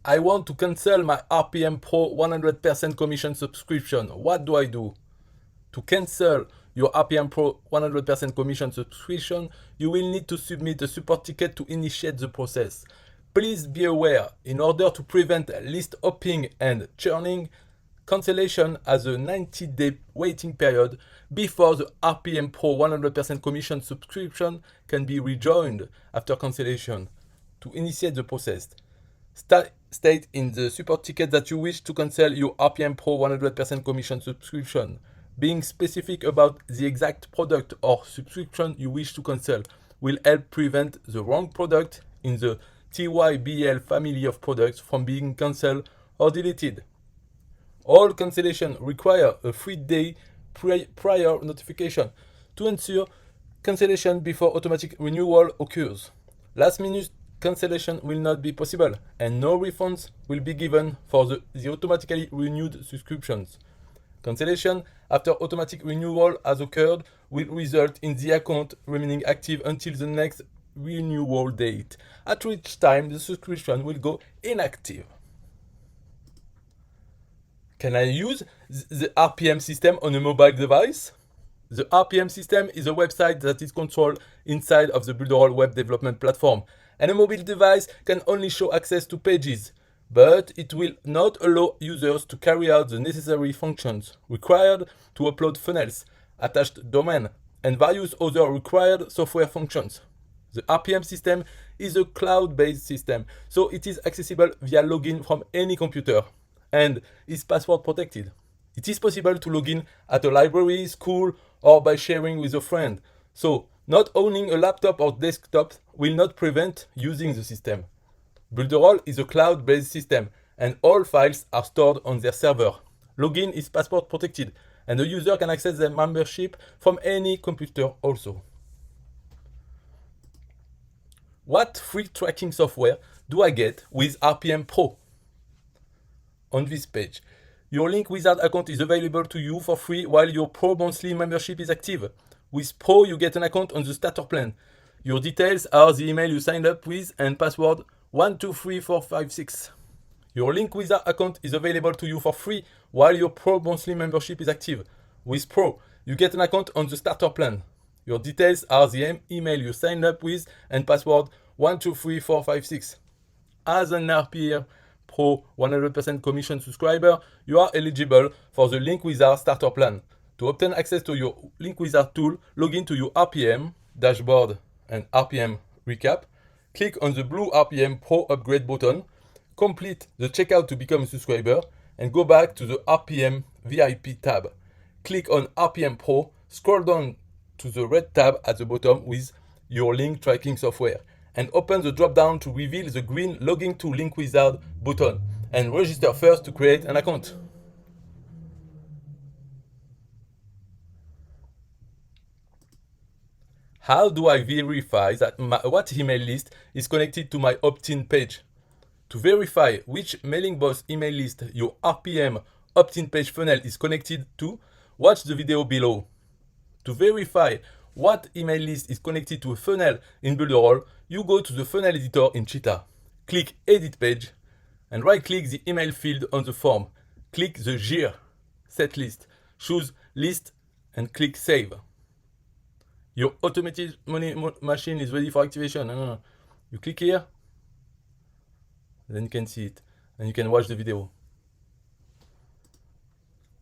I want to cancel my RPM Pro 100% commission subscription. What do I do? To cancel your RPM Pro 100% commission subscription, you will need to submit a support ticket to initiate the process. Please be aware, in order to prevent list hopping and churning, cancellation has a 90-day waiting period before the RPM Pro 100% commission subscription can be rejoined after cancellation. To initiate the process, state in the support ticket that you wish to cancel your RPM Pro 100% commission subscription. Being specific about the exact product or subscription you wish to cancel will help prevent the wrong product in the TYBL family of products from being cancelled or deleted. All cancellations require a 3-day prior notification to ensure cancellation before automatic renewal occurs. Last minute cancellation will not be possible, and no refunds will be given for the automatically renewed subscriptions. Cancellation after automatic renewal has occurred will result in the account remaining active until the next renewal date, at which time the subscription will go inactive. Can I use the RPM system on a mobile device? The RPM system is a website that is controlled inside of the Builderall web development platform, and a mobile device can only show access to pages, but it will not allow users to carry out the necessary functions required to upload funnels, attached domain, and various other required software functions. The RPM system is a cloud-based system, so it is accessible via login from any computer and is password protected. It is possible to log in at a library, school, or by sharing with a friend. So, not owning a laptop or desktop will not prevent using the system. Builderall is a cloud-based system, and all files are stored on their server. Login is password protected, and the user can access their membership from any computer also. What free tracking software do I get with RPM Pro? On this page, your Link Wizard account is available to you for free while your Pro monthly membership is active. With Pro, you get an account on the starter plan. Your details are the email you signed up with and password 123456. Your Link Wizard account is available to you for free while your Pro monthly membership is active. With Pro, you get an account on the starter plan. Your details are the email you signed up with and password 123456. As an RPM Pro 100% commission subscriber, you are eligible for the Link Wizard starter plan. To obtain access to your Link Wizard tool, log into your RPM dashboard and RPM recap. Click on the blue RPM Pro upgrade button, complete the checkout to become a subscriber, and go back to the RPM VIP tab. Click on RPM Pro, scroll down to the red tab at the bottom with your link tracking software, and open the drop-down to reveal the green Login to Link Wizard button, and register first to create an account. How do I verify that what email list is connected to my opt-in page? To verify which MailingBoss email list your RPM opt-in page funnel is connected to, watch the video below. To verify what email list is connected to a funnel in Builderall, you go to the funnel editor in Cheetah. Click Edit Page and right-click the email field on the form. Click the GIR Set List, choose List and click Save. Your automated money machine is ready for activation. No. You click here, then you can see it and you can watch the video.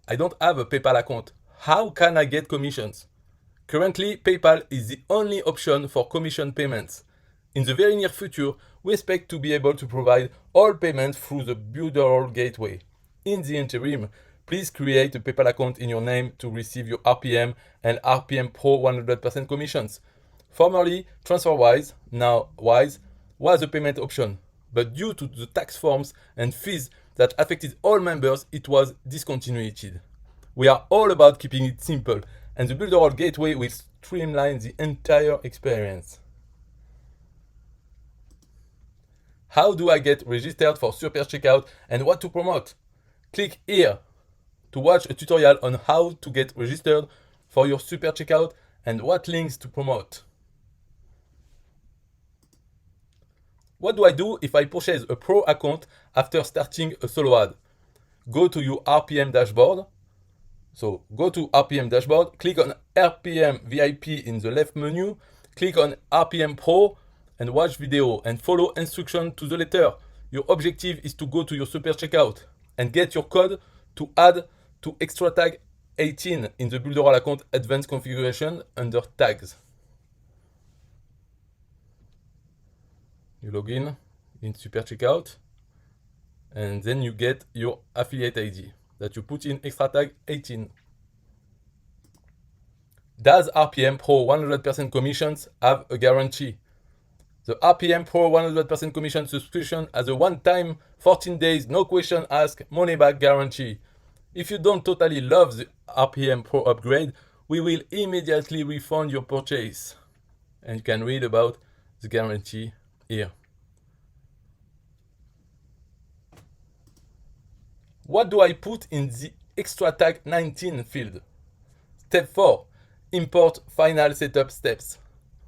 I don't have a PayPal account. How can I get commissions? Currently, PayPal is the only option for commission payments. In the very near future, we expect to be able to provide all payments through the Builderall gateway. In the interim, please create a PayPal account in your name to receive your RPM and RPM Pro 100% commissions. Formerly, TransferWise, now Wise, was a payment option, but due to the tax forms and fees that affected all members, it was discontinued. We are all about keeping it simple, and the Builderall gateway will streamline the entire experience. How do I get registered for Super Checkout and what to promote? Click here to watch a tutorial on how to get registered for your Super Checkout and what links to promote. What do I do if I purchase a pro account after starting a solo ad? Go to your RPM dashboard. So go to RPM dashboard, click on RPM VIP in the left menu, click on RPM Pro and watch video and follow instruction to the letter. Your objective is to go to your super checkout and get your code to add to extra tag 18 in the Builderall account advanced configuration under tags. You log in super checkout and then you get your affiliate ID that you put in extra tag 18. Does RPM Pro 100% commissions have a guarantee? The RPM Pro 100% commission subscription has a one-time 14 days, no question asked, money back guarantee. If you don't totally love the RPM Pro upgrade, we will immediately refund your purchase. And you can read about the guarantee here. What do I put in the extra tag 19 field? Step 4. Import final setup steps.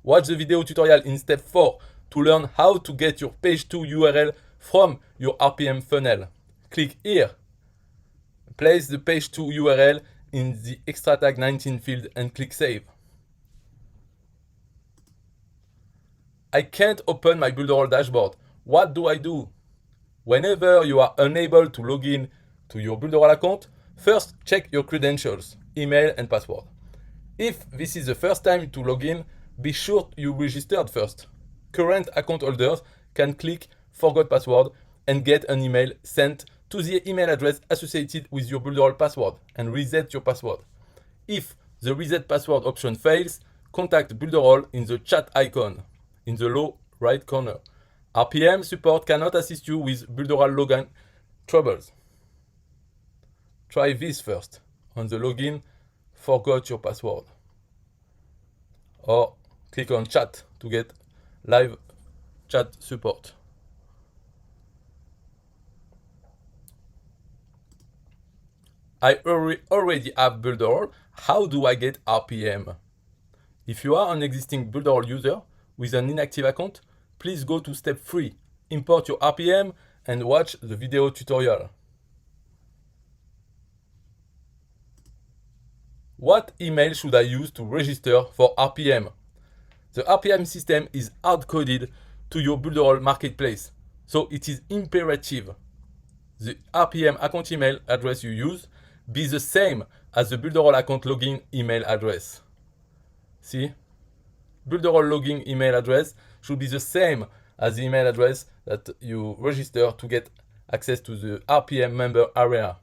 Watch the video tutorial in step 4 to learn how to get your page 2 URL from your RPM funnel. Click here. Place the page 2 URL in the extra tag 19 field and click save. I can't open my Builderall dashboard. What do I do? Whenever you are unable to log in to your Builderall account, first check your credentials, email and password. If this is the first time to log in, be sure you registered first. Current account holders can click Forgot Password and get an email sent to the email address associated with your Builderall password and reset your password. If the reset password option fails, contact Builderall in the chat icon in the low right corner. RPM support cannot assist you with Builderall login troubles. Try this first. On the login, forgot your password. Or click on chat to get live chat support. I already have Builderall. How do I get RPM? If you are an existing Builderall user with an inactive account, please go to step 3, import your RPM and watch the video tutorial. What email should I use to register for RPM? The RPM system is hard-coded to your Builderall marketplace, so it is imperative the RPM account email address you use be the same as the Builderall account login email address. See? Builderall login email address should be the same as the email address that you register to get access to the RPM member area.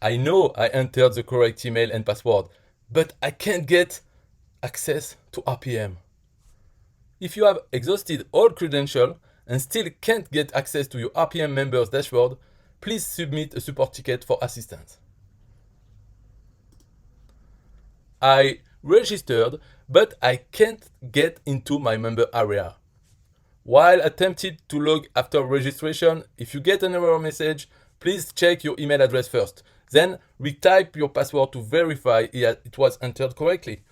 I know I entered the correct email and password, but I can't get access to RPM. If you have exhausted all credentials and still can't get access to your RPM members dashboard, please submit a support ticket for assistance. I registered, but I can't get into my member area. While attempted to log after registration, if you get an error message, please check your email address first. Then retype your password to verify it was entered correctly.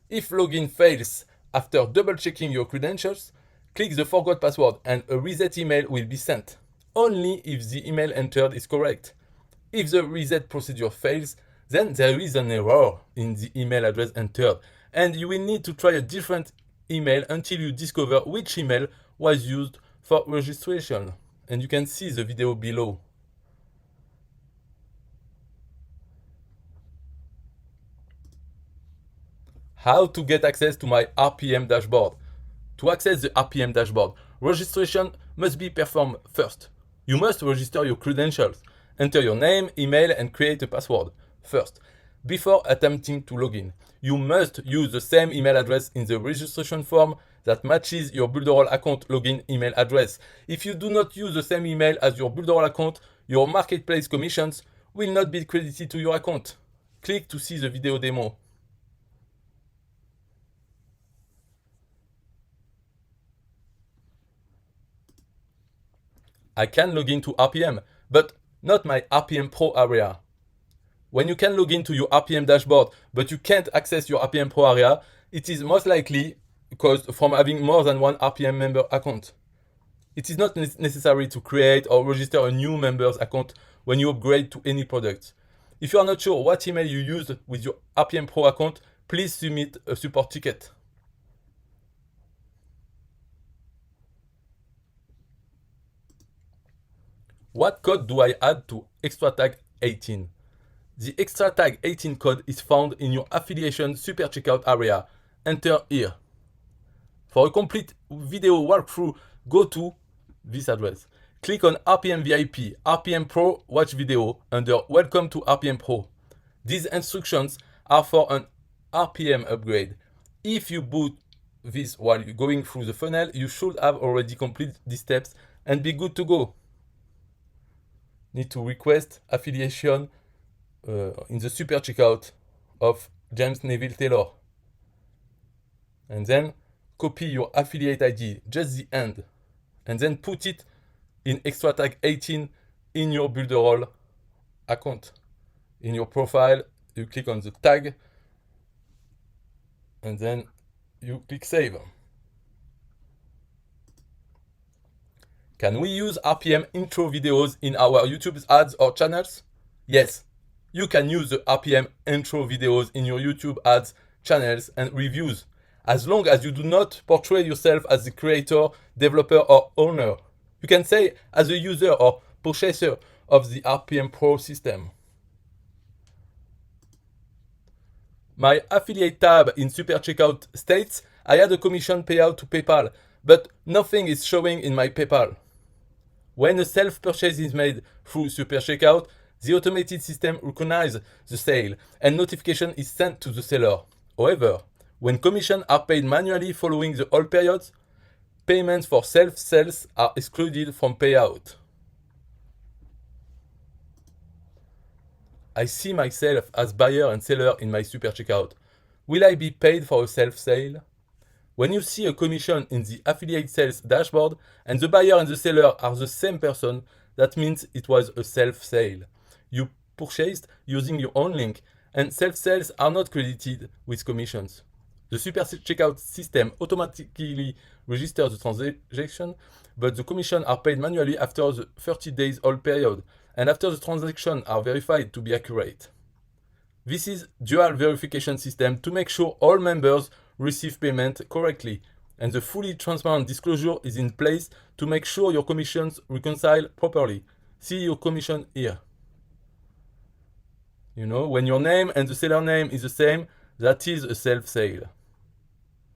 If login fails after double checking your credentials, click the forgot password and a reset email will be sent, only if the email entered is correct. If the reset procedure fails, then there is an error in the email address entered, and you will need to try a different email until you discover which email was used for registration. And you can see the video below. How to get access to my RPM dashboard. To access the RPM dashboard, registration must be performed first. You must register your credentials. Enter your name, email, and create a password first. Before attempting to log in, you must use the same email address in the registration form that matches your Builderall account login email address. If you do not use the same email as your Builderall account, your marketplace commissions will not be credited to your account. Click to see the video demo. I can log into RPM, but not my RPM Pro area. When you can log into your RPM dashboard, but you can't access your RPM Pro area, it is most likely caused from having more than one RPM member account. It is not necessary to create or register a new member's account when you upgrade to any product. If you are not sure what email you used with your RPM Pro account, please submit a support ticket. What code do I add to ExtraTag 18? The ExtraTag 18 code is found in your affiliation super checkout area. Enter here. For a complete video walkthrough, go to this address. Click on RPM VIP, RPM Pro Watch Video under Welcome to RPM Pro. These instructions are for an RPM upgrade. If you boot this while you're going through the funnel, you should have already completed these steps and be good to go. Need to request affiliation in the super checkout of James Neville Taylor. And then copy your affiliate ID, just the end, and then put it in ExtraTag 18 in your Builderall account. In your profile, you click on the tag, and then you click Save. Can we use RPM intro videos in our YouTube ads or channels? Yes, you can use the RPM intro videos in your YouTube ads, channels, and reviews, as long as you do not portray yourself as the creator, developer, or owner. You can say as a user or purchaser of the RPM Pro system. My affiliate tab in Super Checkout states I had a commission payout to PayPal, but nothing is showing in my PayPal. When a self-purchase is made through Super Checkout, the automated system recognizes the sale and notification is sent to the seller. However, when commissions are paid manually following the hold periods, payments for self-sales are excluded from payout. I see myself as buyer and seller in my Super Checkout. Will I be paid for a self-sale? When you see a commission in the affiliate sales dashboard and the buyer and the seller are the same person, that means it was a self-sale. You purchased using your own link, and self-sales are not credited with commissions. The Super Checkout system automatically registers the transaction, but the commissions are paid manually after the 30 days hold period and after the transactions are verified to be accurate. This is dual verification system to make sure all members receive payment correctly, and the fully transparent disclosure is in place to make sure your commissions reconcile properly. See your commission here. You know, when your name and the seller name is the same, that is a self-sale.